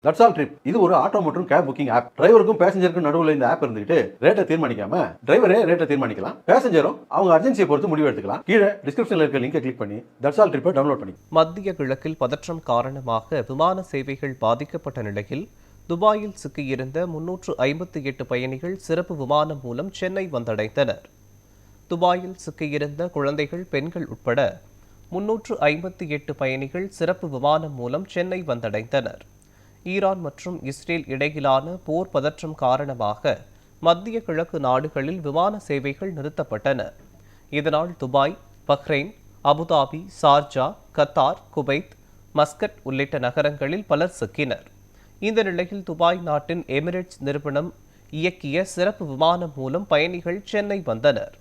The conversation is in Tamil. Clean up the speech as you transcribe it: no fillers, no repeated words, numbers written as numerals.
That's all trip. இது ஒரு ஆட்டோ மற்றும் கேப் புக்கிங் ஆப். டிரைவருக்கும் பேசஞ்சருக்கும் நடுவுல இந்த ஆப் இருந்துகிட்டு ரேட்டை தீர்மானிக்காம டிரைவரே ரேட்டை தீர்மானிக்கலாம். பேசஞ்சரும் அவங்க அர்ஜென்சியை பொறுத்து முடிவு எடுத்துக்கலாம். கீழே டிஸ்கிரிப்ஷன்ல இருக்க லிங்கை கிளிக் பண்ணி தட்ஸ் ஆல் ட்ரிப்பை டவுன்லோட் பண்ணி. மத்திய கிழக்கில் பதற்றம் காரணமாக விமான சேவைகள் பாதிக்கப்பட்ட நிலையில் துபாயில் சிக்கியிருந்த 358 பயணிகள் சிறப்பு விமானம் மூலம் சென்னை வந்தடைந்தனர். துபாயில் சிக்கியிருந்த குழந்தைகள், பெண்கள் உட்பட 358 பயணிகள் சிறப்பு விமானம் மூலம் சென்னை வந்தடைந்தனர். ஈரான் மற்றும் இஸ்ரேல் இடையிலான போர் பதற்றம் காரணமாக மத்திய கிழக்கு நாடுகளில் விமான சேவைகள் நிறுத்தப்பட்டன. இதனால் துபாய், பஹ்ரைன், அபுதாபி, சார்ஜா, கத்தார், குவைத், மஸ்கட் உள்ளிட்ட நகரங்களில் பலர் சிக்கினர். இந்த நிலையில் துபாய் நாட்டின் எமிரேட்ஸ் நிறுவனம் இயக்கிய சிறப்பு விமானம் மூலம் பயணிகள் சென்னை வந்தனர்.